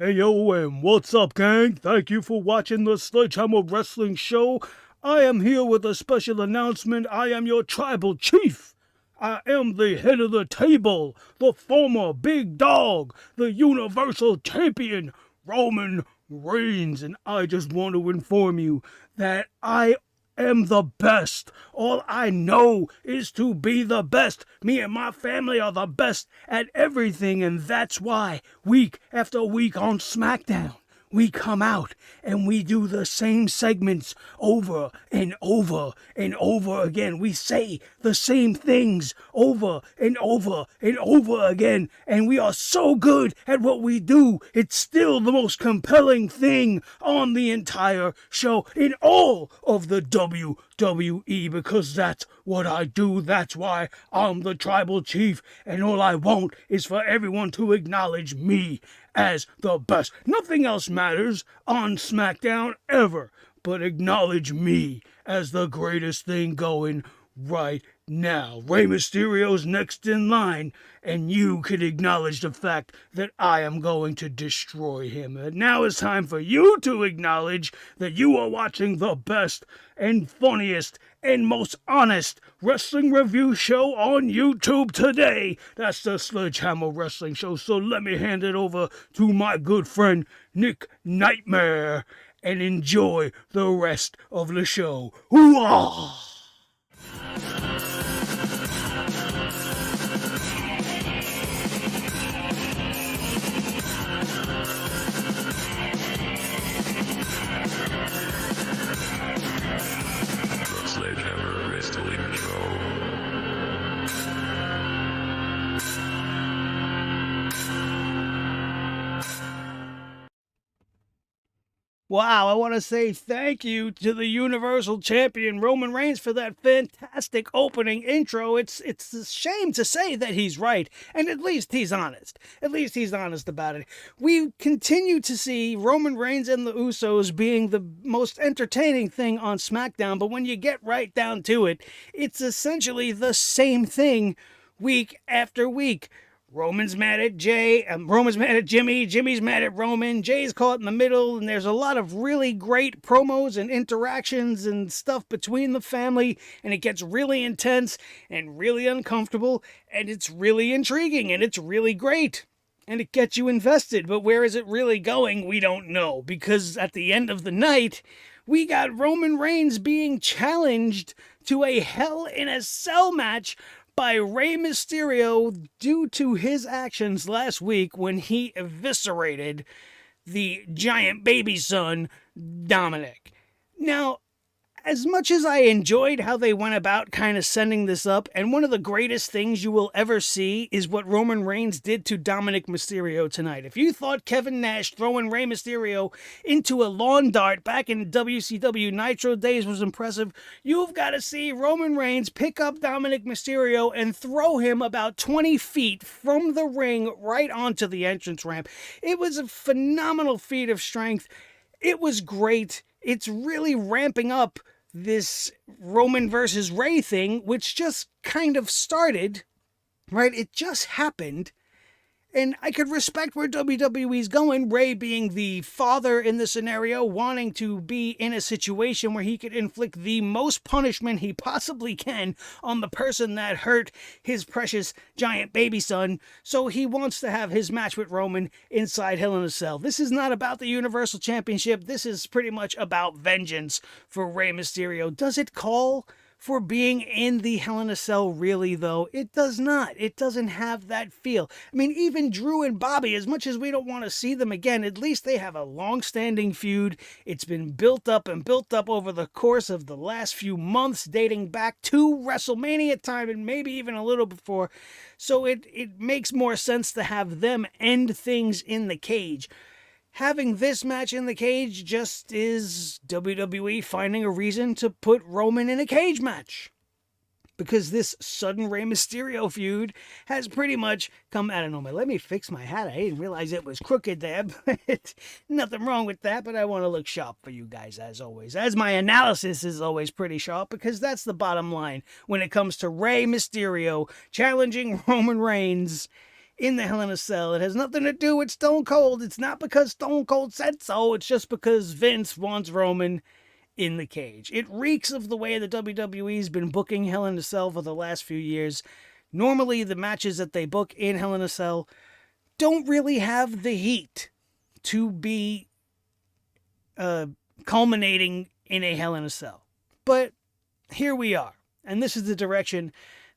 Hey yo, and what's up, gang? Thank you for watching the Sledgehammer Wrestling Show. I am here with a special announcement. I am your tribal chief. I am the head of the table, the former big dog, the universal champion, Roman Reigns, and I just want to inform you that I am the best. All I know is to be the best. Me and my family are the best at everything, and that's why week after week on Smackdown, we come out and we do the same segments over and over and over again. We say the same things over and over and over again. And we are so good at what we do. It's still the most compelling thing on the entire show in all of the WWE, because that's what I do. That's why I'm the tribal chief. And all I want is for everyone to acknowledge me as the best. Nothing else matters on SmackDown ever, but acknowledge me as the greatest thing going right now. Rey Mysterio's next in line, and you can acknowledge the fact that I am going to destroy him. And now it's time for you to acknowledge that you are watching the best and funniest and most honest wrestling review show on YouTube today. That's the Sledgehammer Wrestling Show. So let me hand it over to my good friend Nick Nightmare and enjoy the rest of the show. Hoo-ah! Sledgehammer Wrestling Show. Wow, I want to say thank you to the Universal Champion Roman Reigns for that fantastic opening intro. It's a shame to say that he's right, and at least he's honest. At least he's honest about it. We continue to see Roman Reigns and the Usos being the most entertaining thing on SmackDown, but when you get right down to it, it's essentially the same thing week after week. Roman's mad at Jay, Roman's mad at Jimmy, Jimmy's mad at Roman, Jay's caught in the middle, and there's a lot of really great promos and interactions and stuff between the family, and it gets really intense and really uncomfortable, and it's really intriguing, and it's really great. And it gets you invested, but where is it really going, we don't know, because at the end of the night, we got Roman Reigns being challenged to a Hell in a Cell match by Rey Mysterio due to his actions last week when he eviscerated the giant baby son, Dominic. Now, as much as I enjoyed how they went about kind of sending this up, and one of the greatest things you will ever see is what Roman Reigns did to Dominic Mysterio tonight. If you thought Kevin Nash throwing Rey Mysterio into a lawn dart back in WCW Nitro days was impressive, you've got to see Roman Reigns pick up Dominic Mysterio and throw him about 20 feet from the ring right onto the entrance ramp. It was a phenomenal feat of strength. It was great. It's really ramping up this Roman versus Rey thing, which just kind of started, right? It just happened. And I could respect where WWE's going, Rey being the father in the scenario, wanting to be in a situation where he could inflict the most punishment he possibly can on the person that hurt his precious giant baby son. So he wants to have his match with Roman inside Hell in a Cell. This is not about the Universal Championship. This is pretty much about vengeance for Rey Mysterio. Does it call for being in the Hell in a Cell, really, though? It does not. It doesn't have that feel. I mean, even Drew and Bobby, as much as we don't want to see them again, at least they have a long-standing feud. It's been built up and built up over the course of the last few months, dating back to WrestleMania time and maybe even a little before. So it makes more sense to have them end things in the cage. Having this match in the cage just is WWE finding a reason to put Roman in a cage match. Because this sudden Rey Mysterio feud has pretty much come out of nowhere. Let me fix my hat. I didn't realize it was crooked there, but nothing wrong with that. But I want to look sharp for you guys, as always. As my analysis is always pretty sharp, because that's the bottom line when it comes to Rey Mysterio challenging Roman Reigns in the Hell in a Cell. It has nothing to do with Stone Cold. It's not because Stone Cold said so. It's just because Vince wants Roman in the cage. It reeks of the way the WWE's been booking Hell in a Cell for the last few years. Normally, the matches that they book in Hell in a Cell don't really have the heat to be culminating in a Hell in a Cell. But here we are, and this is the direction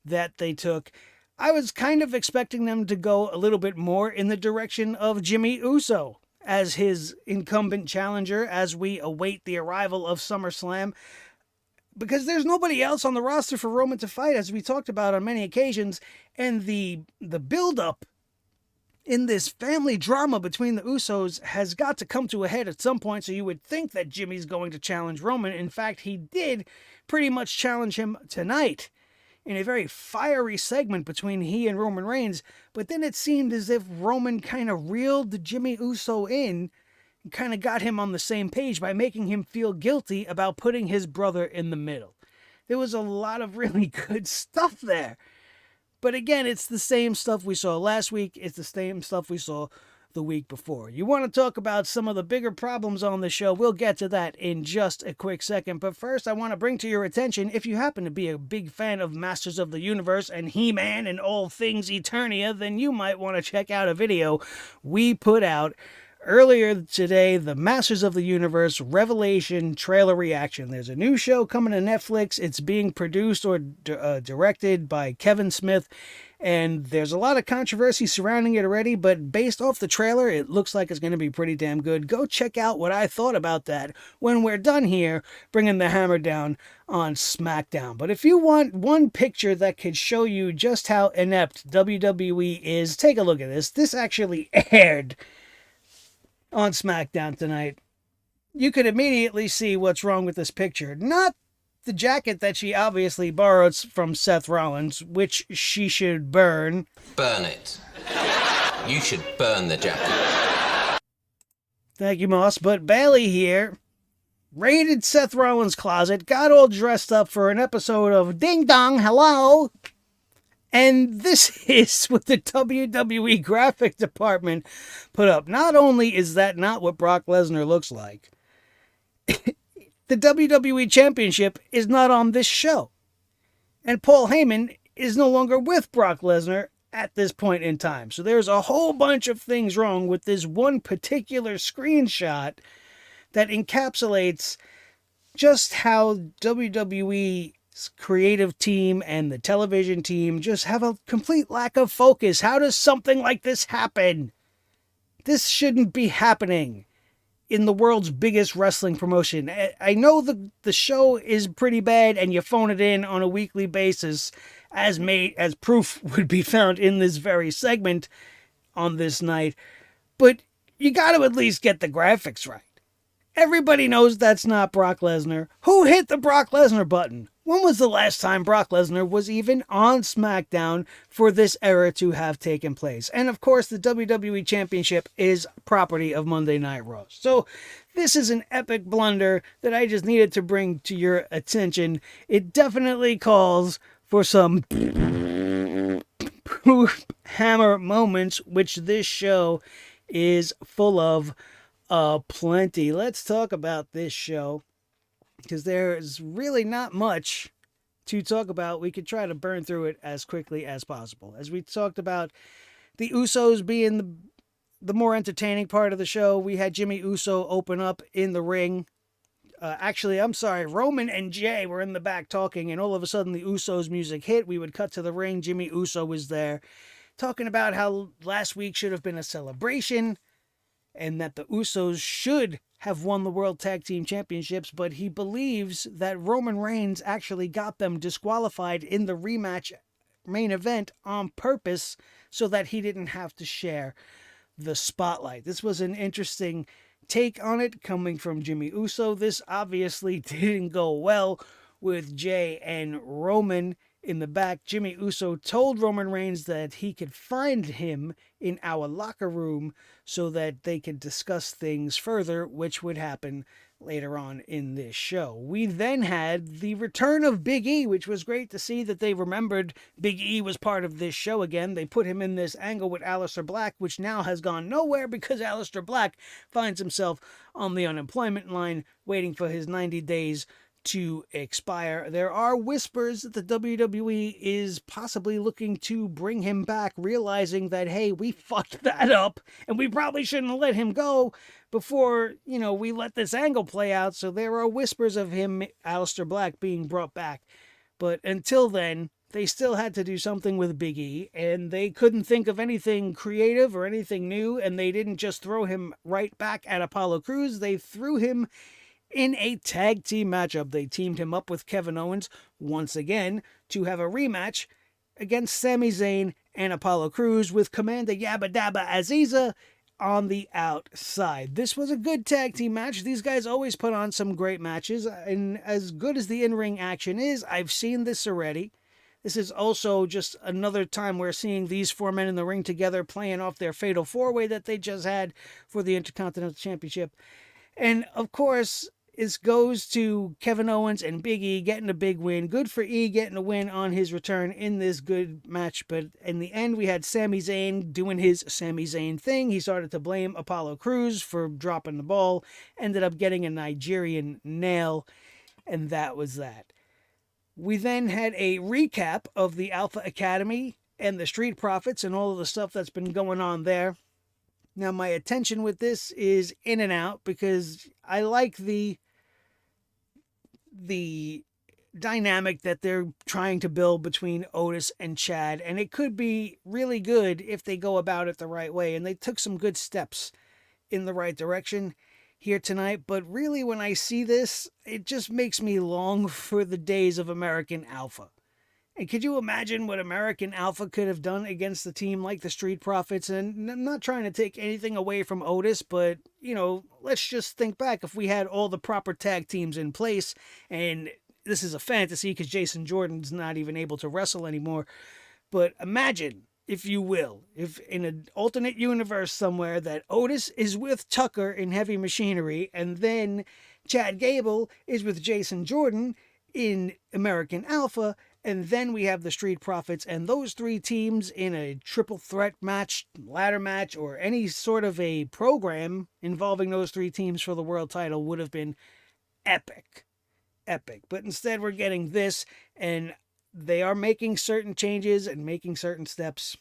that they took. I was kind of expecting them to go a little bit more in the direction of Jimmy Uso as his incumbent challenger as we await the arrival of SummerSlam, because there's nobody else on the roster for Roman to fight, as we talked about on many occasions, and the build-up in this family drama between the Usos has got to come to a head at some point, so you would think that Jimmy's going to challenge Roman. In fact, he did pretty much challenge him tonight in a very fiery segment between he and Roman Reigns, but then it seemed as if Roman kind of reeled Jimmy Uso in and kind of got him on the same page by making him feel guilty about putting his brother in the middle. There was a lot of really good stuff there. But again, it's the same stuff we saw last week. It's the same stuff we saw the week before. You want to talk about some of the bigger problems on the show? We'll get to that in just a quick second. But first, I want to bring to your attention, if you happen to be a big fan of Masters of the Universe and He-Man and all things Eternia, then you might want to check out a video we put out earlier today, the Masters of the Universe Revelation trailer reaction. There's a new show coming to Netflix. It's being produced or directed by Kevin Smith, and there's a lot of controversy surrounding it already, but based off the trailer, it looks like it's going to be pretty damn good. Go check out what I thought about that when we're done here, bringing the hammer down on Smackdown. But if you want one picture that could show you just how inept WWE is, take a look at this. This actually aired on Smackdown tonight. You could immediately see what's wrong with this picture. Not the jacket that she obviously borrowed from Seth Rollins, which she should burn. Burn it. You should burn the jacket. Thank you, Moss. But Bailey here raided Seth Rollins' closet, got all dressed up for an episode of Ding Dong Hello. And this is what the WWE graphic department put up. Not only is that not what Brock Lesnar looks like, the WWE Championship is not on this show. And Paul Heyman is no longer with Brock Lesnar at this point in time. So there's a whole bunch of things wrong with this one particular screenshot that encapsulates just how WWE creative team and the television team just have a complete lack of focus. How does something like this happen? This shouldn't be happening in the world's biggest wrestling promotion. I know the show is pretty bad and you phone it in on a weekly basis, as proof would be found in this very segment on this night, but you got to at least get the graphics right. Everybody knows that's not Brock Lesnar. Who hit the Brock Lesnar button? When was the last time Brock Lesnar was even on SmackDown for this era to have taken place? And of course, the WWE Championship is property of Monday Night Raw. So this is an epic blunder that I just needed to bring to your attention. It definitely calls for some hammer moments, which this show is full of plenty. Let's talk about this show, because there's really not much to talk about. We could try to burn through it as quickly as possible. As we talked about the Usos being the more entertaining part of the show, we had Jimmy Uso open up in the ring. Roman and Jay were in the back talking, and all of a sudden the Usos music hit. We would cut to the ring. Jimmy Uso was there talking about how last week should have been a celebration and that the Usos should have won the World Tag Team Championships, but he believes that Roman Reigns actually got them disqualified in the rematch main event on purpose so that he didn't have to share the spotlight. This was an interesting take on it coming from Jimmy Uso. This obviously didn't go well with Jay and Roman in the back. Jimmy Uso told Roman Reigns that he could find him in our locker room so that they could discuss things further, which would happen later on in this show. We then had the return of Big E, which was great to see that they remembered Big E was part of this show again. They put him in this angle with Aleister Black, which now has gone nowhere because Aleister Black finds himself on the unemployment line waiting for his 90 days to expire. There are whispers that the WWE is possibly looking to bring him back, realizing that, hey, we fucked that up and we probably shouldn't have let him go before, we let this angle play out. So there are whispers of him, Aleister Black, being brought back. But until then, they still had to do something with Big E, and they couldn't think of anything creative or anything new, and they didn't just throw him right back at Apollo Crews. They threw him in a tag team matchup. They teamed him up with Kevin Owens once again to have a rematch against Sami Zayn and Apollo Crews, with Commander Yabba Dabba Aziza on the outside. This was a good tag team match. These guys always put on some great matches, and as good as the in-ring action is, I've seen this already. This is also just another time we're seeing these four men in the ring together, playing off their fatal four-way that they just had for the Intercontinental Championship. And of course, it goes to Kevin Owens and Big E getting a big win. Good for E getting a win on his return in this good match. But in the end, we had Sami Zayn doing his Sami Zayn thing. He started to blame Apollo Crews for dropping the ball. Ended up getting a Nigerian nail. And that was that. We then had a recap of the Alpha Academy and the Street Profits and all of the stuff that's been going on there. Now, my attention with this is in and out because I like the dynamic that they're trying to build between Otis and Chad, and it could be really good if they go about it the right way, and they took some good steps in the right direction here tonight. But really, when I see this, it just makes me long for the days of American Alpha. And could you imagine what American Alpha could have done against a team like the Street Profits? And I'm not trying to take anything away from Otis, but, let's just think back. If we had all the proper tag teams in place, and this is a fantasy because Jason Jordan's not even able to wrestle anymore, but imagine, if you will, if in an alternate universe somewhere that Otis is with Tucker in Heavy Machinery, and then Chad Gable is with Jason Jordan in American Alpha, and then we have the Street Profits, and those three teams in a triple threat match, ladder match, or any sort of a program involving those three teams for the world title would have been epic. Epic. But instead we're getting this, and they are making certain changes and making certain steps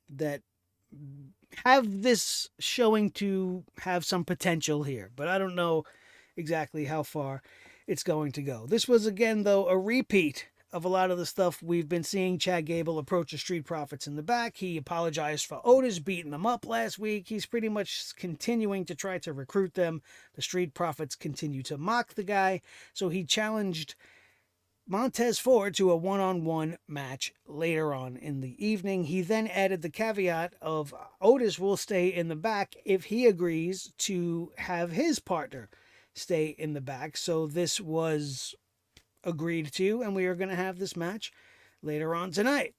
that have this showing to have some potential here. But I don't know exactly how far it's going to go. This was, again, though, a repeat of a lot of the stuff we've been seeing. Chad Gable approach the Street Profits in the back. He apologized for Otis beating them up last week. He's pretty much continuing to try to recruit them. The Street Profits continue to mock the guy. So he challenged Montez Ford to a one-on-one match later on in the evening. He then added the caveat of Otis will stay in the back if he agrees to have his partner stay in the back. So this was agreed to, and we are going to have this match later on tonight.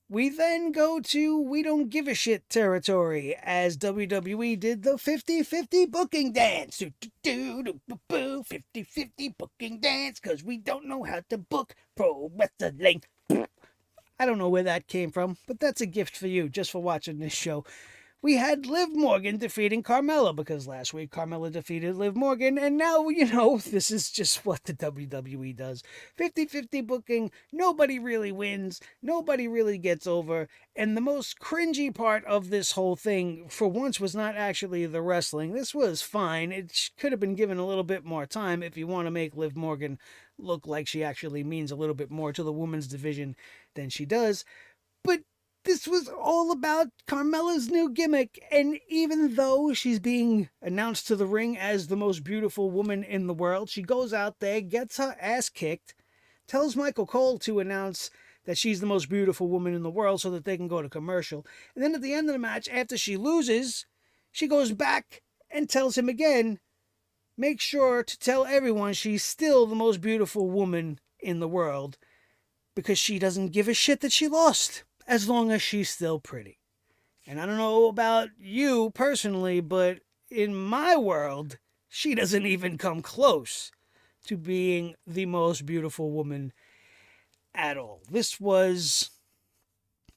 We then go to we don't give a shit territory as WWE did the 50-50 booking dance. 50-50 booking dance because we don't know how to book pro wrestling. I don't know where that came from, but that's a gift for you just for watching this show. We had Liv Morgan defeating Carmella because last week Carmella defeated Liv Morgan, and now, this is just what the WWE does. 50-50 booking, nobody really wins, nobody really gets over, and the most cringy part of this whole thing, for once, was not actually the wrestling. This was fine. It could have been given a little bit more time if you want to make Liv Morgan look like she actually means a little bit more to the women's division than she does, but this was all about Carmella's new gimmick, and even though she's being announced to the ring as the most beautiful woman in the world, she goes out there, gets her ass kicked, tells Michael Cole to announce that she's the most beautiful woman in the world so that they can go to commercial. And then at the end of the match, after she loses, she goes back and tells him again, make sure to tell everyone she's still the most beautiful woman in the world because she doesn't give a shit that she lost, as long as she's still pretty. And I don't know about you personally, but in my world, she doesn't even come close to being the most beautiful woman at all. This was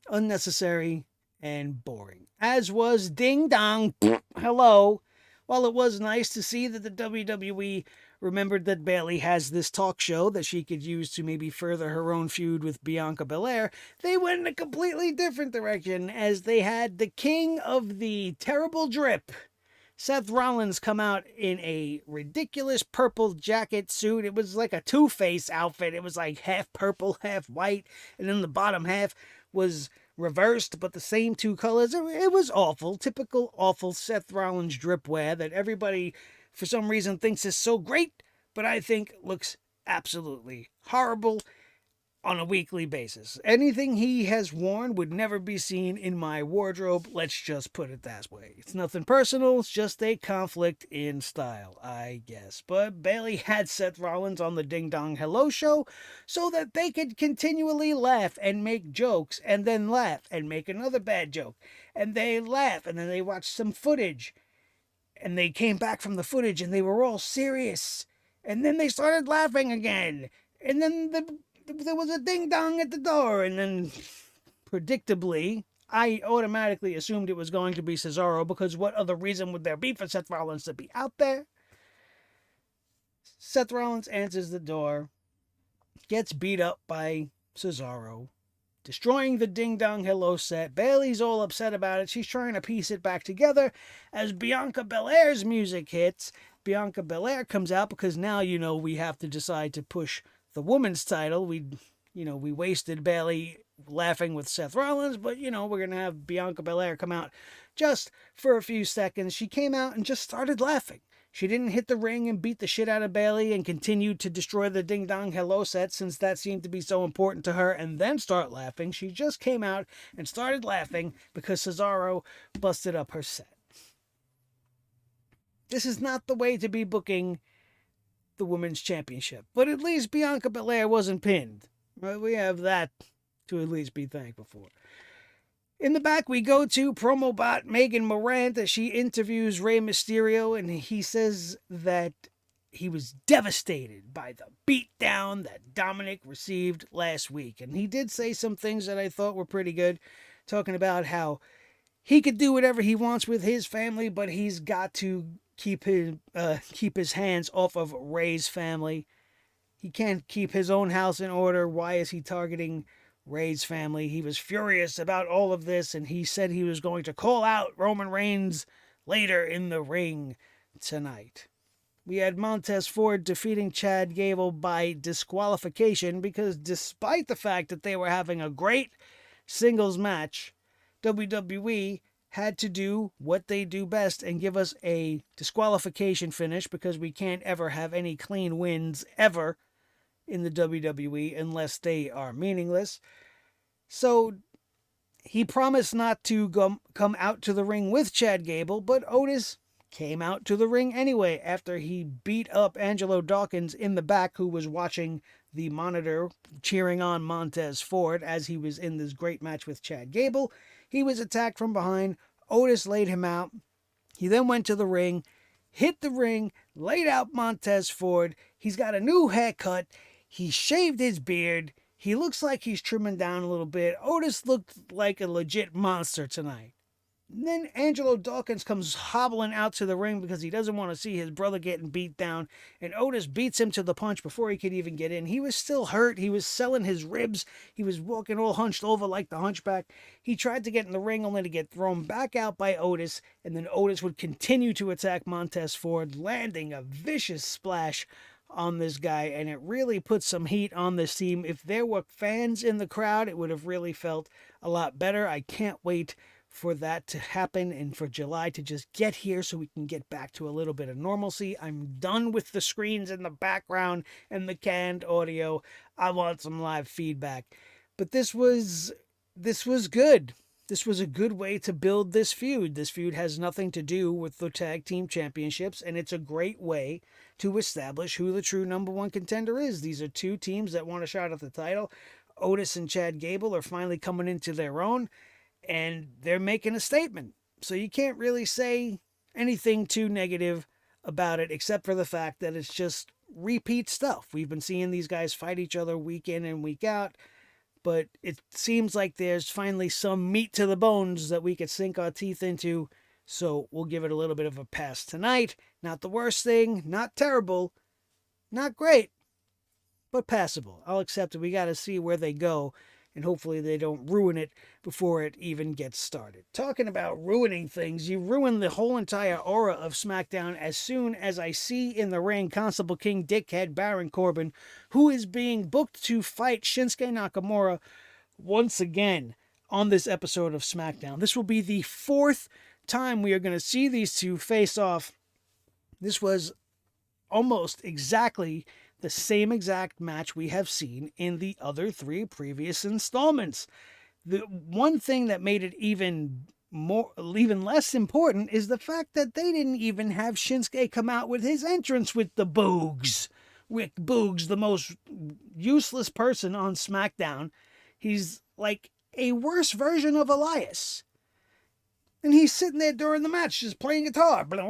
unnecessary and boring. As was Ding Dong. Hello. While it was nice to see that the WWE remembered that Bayley has this talk show that she could use to maybe further her own feud with Bianca Belair, they went in a completely different direction as they had the king of the terrible drip, Seth Rollins, come out in a ridiculous purple jacket suit. It was like a Two-Face outfit. It was like half purple, half white, and then the bottom half was reversed, but the same two colors. It was awful. Typical awful Seth Rollins drip wear that everybody, for some reason, thinks is so great, but I think looks absolutely horrible on a weekly basis. Anything he has worn would never be seen in my wardrobe. Let's just put it that way. It's nothing personal. It's just a conflict in style, I guess. But Bayley had Seth Rollins on the Ding Dong Hello show so that they could continually laugh and make jokes and then laugh and make another bad joke. And they laugh and then they watch some footage. And they came back from the footage and they were all serious. And then they started laughing again. And then there was a ding-dong at the door, and then, predictably, I automatically assumed it was going to be Cesaro, because what other reason would there be for Seth Rollins to be out there? Seth Rollins answers the door, gets beat up by Cesaro, destroying the ding-dong hello set. Bayley's all upset about it. She's trying to piece it back together as Bianca Belair's music hits. Bianca Belair comes out because now, we have to decide to push the women's title. We wasted Bayley laughing with Seth Rollins, but, we're going to have Bianca Belair come out just for a few seconds. She came out and just started laughing. She didn't hit the ring and beat the shit out of Bayley and continued to destroy the Ding Dong Hello set since that seemed to be so important to her and then start laughing. She just came out and started laughing because Cesaro busted up her set. This is not the way to be booking the Women's Championship. But at least Bianca Belair wasn't pinned. Right? We have that to at least be thankful for. In the back, we go to promo bot Megan Morant as she interviews Rey Mysterio, and he says that he was devastated by the beatdown that Dominic received last week. And he did say some things that I thought were pretty good, talking about how he could do whatever he wants with his family, but he's got to keep his hands off of Rey's family. He can't keep his own house in order. Why is he targeting Rey's family? He was furious about all of this, and he said he was going to call out Roman Reigns later in the ring tonight. We had Montez Ford defeating Chad Gable by disqualification because despite the fact that they were having a great singles match, WWE had to do what they do best and give us a disqualification finish because we can't ever have any clean wins ever in the WWE unless they are meaningless. So he promised not to come out to the ring with Chad Gable, but Otis came out to the ring anyway after he beat up Angelo Dawkins in the back, who was watching the monitor cheering on Montez Ford as he was in this great match with Chad Gable. He was attacked from behind. Otis laid him out. He then went to the ring, hit the ring, laid out Montez Ford. He's got a new haircut. He shaved his beard. He looks like he's trimming down a little bit. Otis looked like a legit monster tonight. And then Angelo Dawkins comes hobbling out to the ring because he doesn't want to see his brother getting beat down. And Otis beats him to the punch before he could even get in. He was still hurt. He was selling his ribs. He was walking all hunched over like the hunchback. He tried to get in the ring only to get thrown back out by Otis. And then Otis would continue to attack Montez Ford, landing a vicious splash on this guy. And it really put some heat on this team. If there were fans in the crowd, it would have really felt a lot better. I can't wait for that to happen and for July to just get here so we can get back to a little bit of normalcy. I'm done with the screens in the background and the canned audio. I want some live feedback. But this was good. This was a good way to build this feud. This feud has nothing to do with the tag team championships, and it's a great way to establish who the true number one contender is. These are two teams that want a shot at the title. Otis and Chad Gable are finally coming into their own, and they're making a statement. So you can't really say anything too negative about it, except for the fact that it's just repeat stuff. We've been seeing these guys fight each other week in and week out, but it seems like there's finally some meat to the bones that we could sink our teeth into, so we'll give it a little bit of a pass tonight. Not the worst thing, not terrible, not great, but passable. I'll accept it. We got to see where they go, and hopefully they don't ruin it before it even gets started. Talking about ruining things, you ruined the whole entire aura of SmackDown as soon as I see in the ring Constable King Dickhead Baron Corbin, who is being booked to fight Shinsuke Nakamura once again on this episode of SmackDown. This will be the fourth time we are going to see these two face off. This was almost exactly the same exact match we have seen in the other three previous installments. The one thing that made it even less important is the fact that they didn't even have Shinsuke come out with his entrance with the Boogs. Rick Boogs, the most useless person on SmackDown. He's like a worse version of Elias. And he's sitting there during the match just playing guitar, fiddling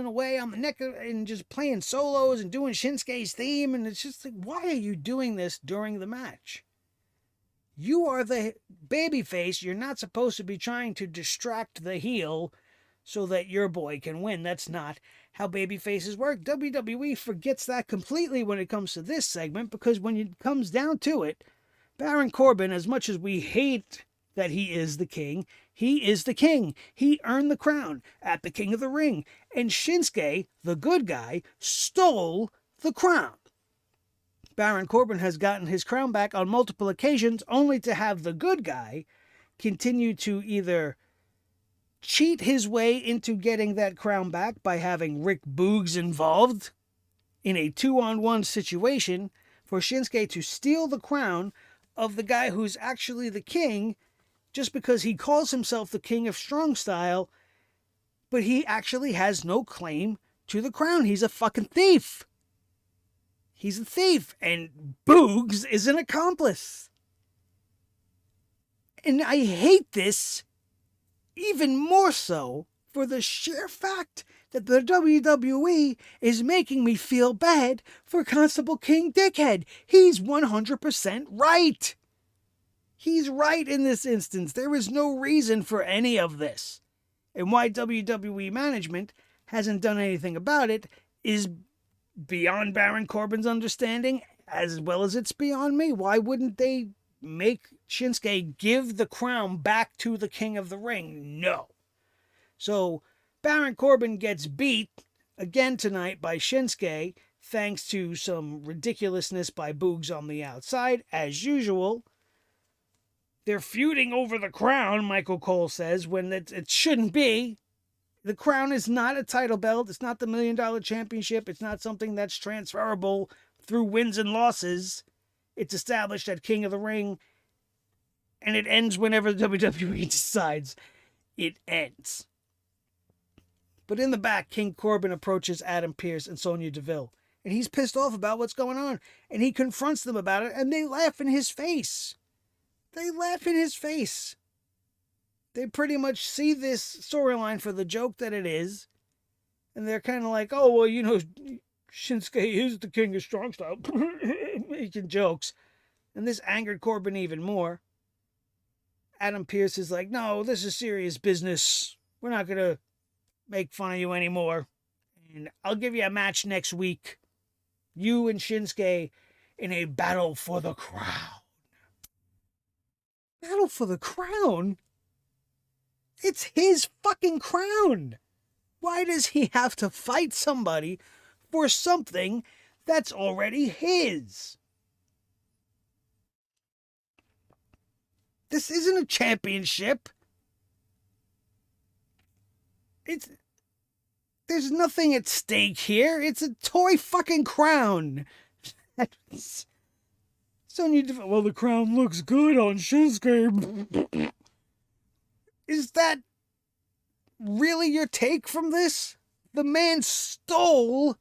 away on the neck and just playing solos and doing Shinsuke's theme. And it's just like, why are you doing this during the match? You are the babyface. You're not supposed to be trying to distract the heel so that your boy can win. That's not how babyfaces work. WWE forgets that completely when it comes to this segment, because when it comes down to it, Baron Corbin, as much as we hate that he is the king, he is the king. He earned the crown at the King of the Ring. And Shinsuke, the good guy, stole the crown. Baron Corbin has gotten his crown back on multiple occasions, only to have the good guy continue to either cheat his way into getting that crown back by having Rick Boogs involved in a 2-on-1 situation for Shinsuke to steal the crown of the guy who's actually the king, just because he calls himself the king of strong style, but he actually has no claim to the crown. He's a fucking thief. He's a thief, and Boogs is an accomplice. And I hate this even more so for the sheer fact that the WWE is making me feel bad for Constable King Dickhead. He's 100% right. He's right in this instance. There is no reason for any of this. And why WWE management hasn't done anything about it is beyond Baron Corbin's understanding, as well as it's beyond me. Why wouldn't they make Shinsuke give the crown back to the King of the Ring? No. So Baron Corbin gets beat again tonight by Shinsuke, thanks to some ridiculousness by Boogs on the outside, as usual. They're feuding over the crown, Michael Cole says, when it shouldn't be. The crown is not a title belt. It's not the $1 Million Championship. It's not something that's transferable through wins and losses. It's established at King of the Ring, and it ends whenever the WWE decides it ends. But in the back, King Corbin approaches Adam Pearce and Sonya Deville, and he's pissed off about what's going on, and he confronts them about it, and they laugh in his face. They laugh in his face. They pretty much see this storyline for the joke that it is, and they're kind of like, oh, well, you know, Shinsuke is the king of strong style, making jokes, and this angered Corbin even more. Adam Pearce is like, no, this is serious business. We're not going to make fun of you anymore, and I'll give you a match next week. You and Shinsuke in a battle for the crown. Battle for the crown? It's his fucking crown. Why does he have to fight somebody for something that's already his? This isn't a championship. There's nothing at stake here. It's a toy fucking crown. Well, the crown looks good on Shinsuke. Is that really your take from this? The man stole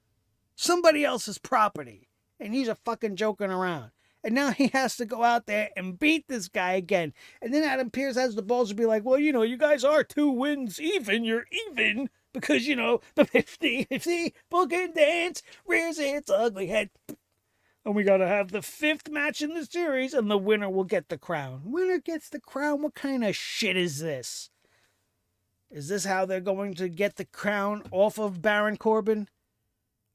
somebody else's property, and he's a fucking joking around. And now he has to go out there and beat this guy again. And then Adam Pearce has the balls to be like, well, you know, you guys are 2 wins even. You're even. Because, the 50-50 booking dance rears its ugly head. And we got to have the 5th match in the series, and the winner will get the crown. Winner gets the crown? What kind of shit is this? Is this how they're going to get the crown off of Baron Corbin?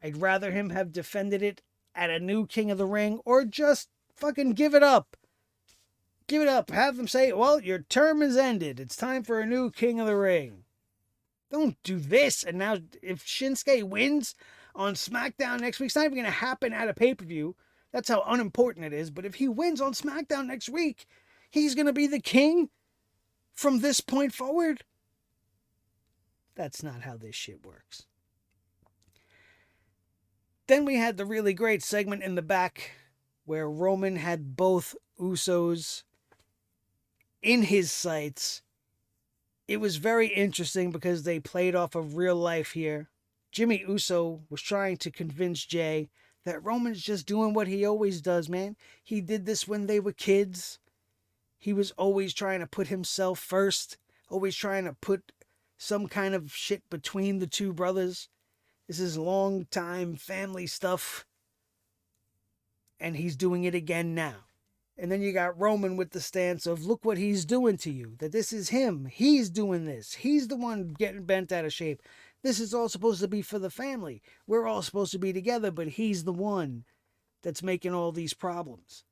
I'd rather him have defended it at a new King of the Ring, or just fucking give it up. Give it up. Have them say, well, your term is ended. It's time for a new King of the Ring. Don't do this. And now if Shinsuke wins on Smackdown next week, it's not even going to happen at a pay-per-view. That's how unimportant it is. But if he wins on Smackdown next week, he's going to be the king from this point forward. That's not how this shit works. Then we had the really great segment in the back where Roman had both Usos in his sights. It was very interesting because they played off of real life here. Jimmy Uso was trying to convince Jay that Roman's just doing what he always does, man. He did this when they were kids. He was always trying to put himself first, always trying to put some kind of shit between the two brothers. This is long time family stuff. And he's doing it again now. And then you got Roman with the stance of, look what he's doing to you. That this is him. He's doing this. He's the one getting bent out of shape. This is all supposed to be for the family. We're all supposed to be together, but he's the one that's making all these problems.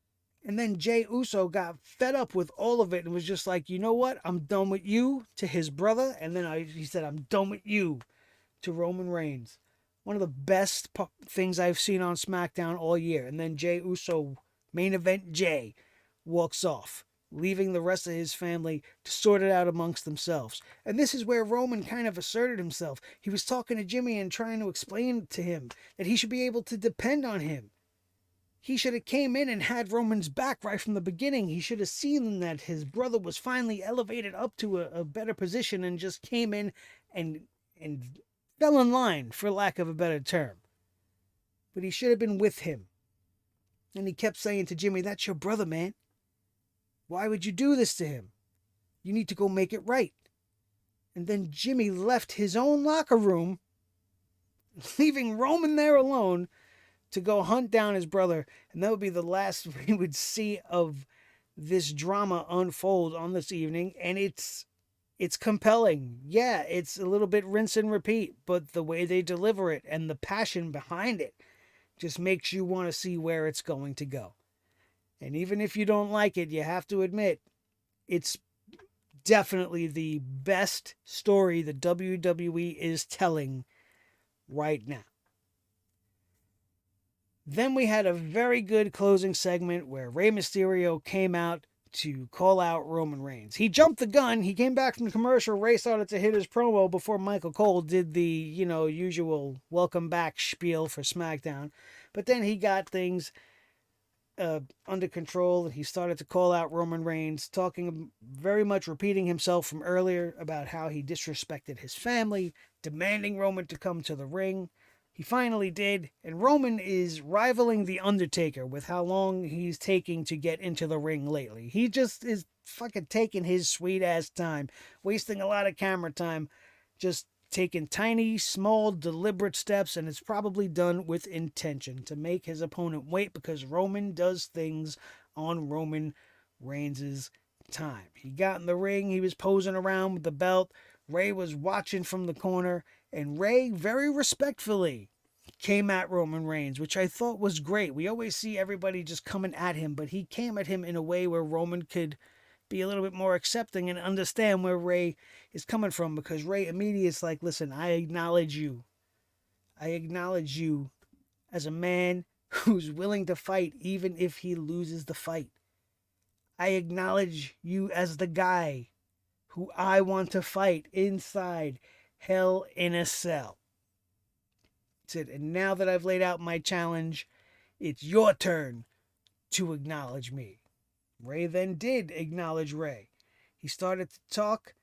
And then Jey Uso got fed up with all of it and was just like, you know what? I'm done with you, to his brother. And then he said, I'm done with you, to Roman Reigns. One of the best things I've seen on SmackDown all year. And then Jey Uso, main event Jey, walks off, leaving the rest of his family to sort it out amongst themselves. And this is where Roman kind of asserted himself. He was talking to Jimmy and trying to explain to him that he should be able to depend on him. He should have came in and had Roman's back right from the beginning. He should have seen that his brother was finally elevated up to a better position and just came in and fell in line, for lack of a better term. But he should have been with him. And he kept saying to Jimmy, that's your brother, man. Why would you do this to him? You need to go make it right. And then Jimmy left his own locker room, leaving Roman there alone to go hunt down his brother. And that would be the last we would see of this drama unfold on this evening. And it's compelling. Yeah, it's a little bit rinse and repeat, but the way they deliver it and the passion behind it just makes you want to see where it's going to go. And even if you don't like it, you have to admit, it's definitely the best story the WWE is telling right now. Then we had a very good closing segment where Rey Mysterio came out to call out Roman Reigns. He jumped the gun. He came back from the commercial. Rey started to hit his promo before Michael Cole did the, usual welcome back spiel for SmackDown. But then he got things under control. He started to call out Roman Reigns, talking very much repeating himself from earlier about how he disrespected his family, demanding Roman to come to the ring. He finally did, and Roman is rivaling The Undertaker with how long he's taking to get into the ring lately. He just is fucking taking his sweet-ass time, wasting a lot of camera time, just taking tiny, small, deliberate steps, and it's probably done with intention to make his opponent wait because Roman does things on Roman Reigns' time. He got in the ring, he was posing around with the belt, Rey was watching from the corner, and Rey very respectfully came at Roman Reigns, which I thought was great. We always see everybody just coming at him, but he came at him in a way where Roman could be a little bit more accepting and understand where Rey is coming from, because Rey immediately is like, listen, I acknowledge you. I acknowledge you as a man who's willing to fight even if he loses the fight. I acknowledge you as the guy who I want to fight inside Hell in a Cell. That's it. And now that I've laid out my challenge, it's your turn to acknowledge me. Rey then did acknowledge Rey. He started to talk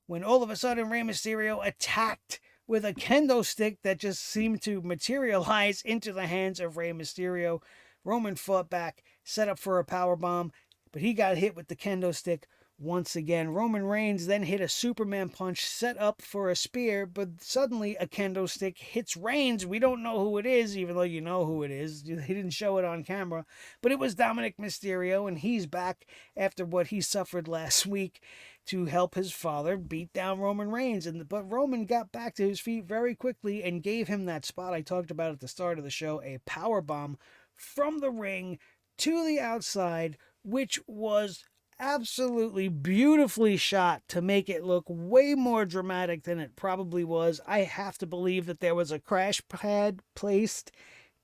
when all of a sudden Rey Mysterio attacked with a kendo stick that just seemed to materialize into the hands of Rey Mysterio. Roman fought back, set up for a powerbomb, but he got hit with the kendo stick. once again. Roman Reigns then hit a Superman punch set up for a spear, but suddenly a kendo stick hits Reigns. We don't know who it is, even though you know who it is. He didn't show it on camera, but it was Dominic Mysterio, and he's back after what he suffered last week to help his father beat down Roman Reigns. But Roman got back to his feet very quickly and gave him that spot I talked about at the start of the show, a power bomb from the ring to the outside, which was absolutely beautifully shot to make it look way more dramatic than it probably was. I have to believe that there was a crash pad placed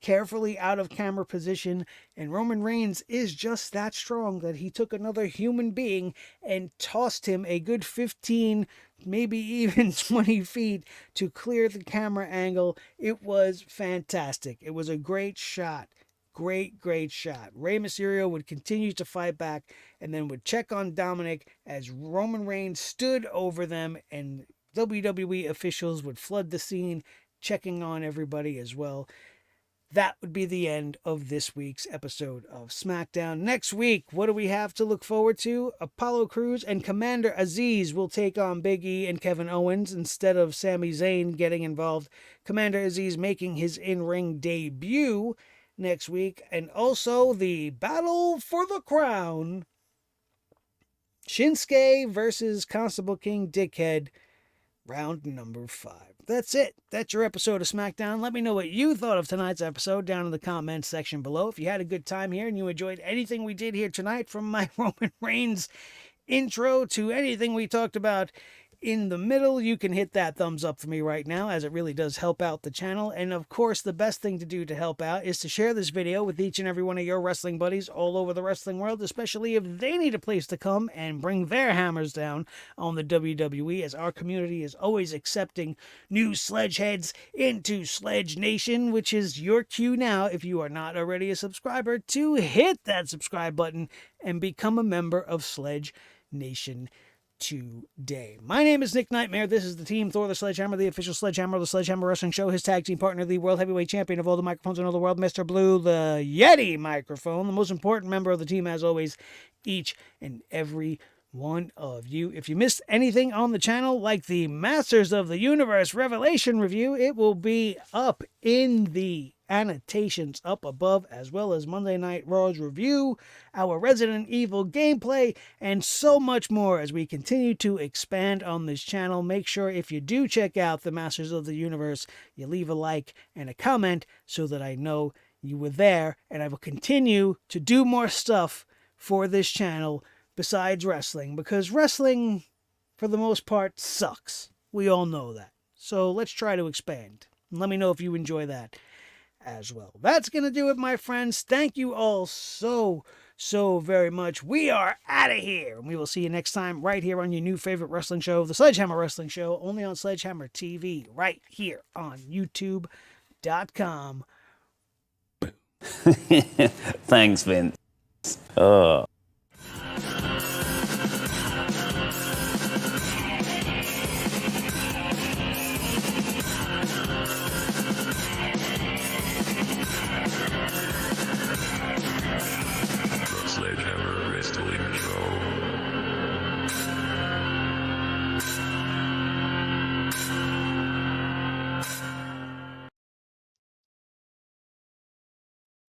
carefully out of camera position, and Roman Reigns is just that strong that he took another human being and tossed him a good 15, maybe even 20 feet to clear the camera angle. It was fantastic. It was a great shot. Great shot. Rey Mysterio would continue to fight back and then would check on Dominic as Roman Reigns stood over them, and WWE officials would flood the scene, checking on everybody as well. That would be the end of this week's episode of SmackDown. Next week, what do we have to look forward to? Apollo Crews and Commander Aziz will take on Big E and Kevin Owens instead of Sami Zayn getting involved. Commander Aziz making his in-ring debut next week, and also the battle for the crown, Shinsuke versus Constable King Dickhead, round number 5. That's it. That's your episode of SmackDown. Let me know what you thought of tonight's episode down in the comments section below. If you had a good time here and you enjoyed anything we did here tonight, from my Roman Reigns intro to anything we talked about in the middle, you can hit that thumbs up for me right now, as it really does help out the channel. And of course, the best thing to do to help out is to share this video with each and every one of your wrestling buddies all over the wrestling world, especially if they need a place to come and bring their hammers down on the WWE, as our community is always accepting new sledgeheads into Sledge Nation, which is your cue now, if you are not already a subscriber, to hit that subscribe button and become a member of Sledge Nation today. My name is Nick Nightmare. This is the Team Thor, the Sledgehammer, the official Sledgehammer of the Sledgehammer Wrestling Show. His tag team partner, the World Heavyweight Champion of all the microphones in all the world, Mr. Blue, the Yeti microphone, the most important member of the team, as always, each and every one of you. If you missed anything on the channel, like the Masters of the Universe Revelation review, it will be up in the annotations up above, as well as Monday Night Raw's review, our Resident Evil gameplay, and so much more as we continue to expand on this channel. Make sure, if you do check out the Masters of the Universe, you leave a like and a comment so that I know you were there, and I will continue to do more stuff for this channel besides wrestling, because wrestling, for the most part, sucks. We all know that. So let's try to expand. And let me know if you enjoy that as well. That's going to do it, my friends. Thank you all so very much. We are out of here, and we will see you next time right here on your new favorite wrestling show, the Sledgehammer Wrestling Show, only on Sledgehammer TV, right here on YouTube.com. Thanks, Vince. Oh.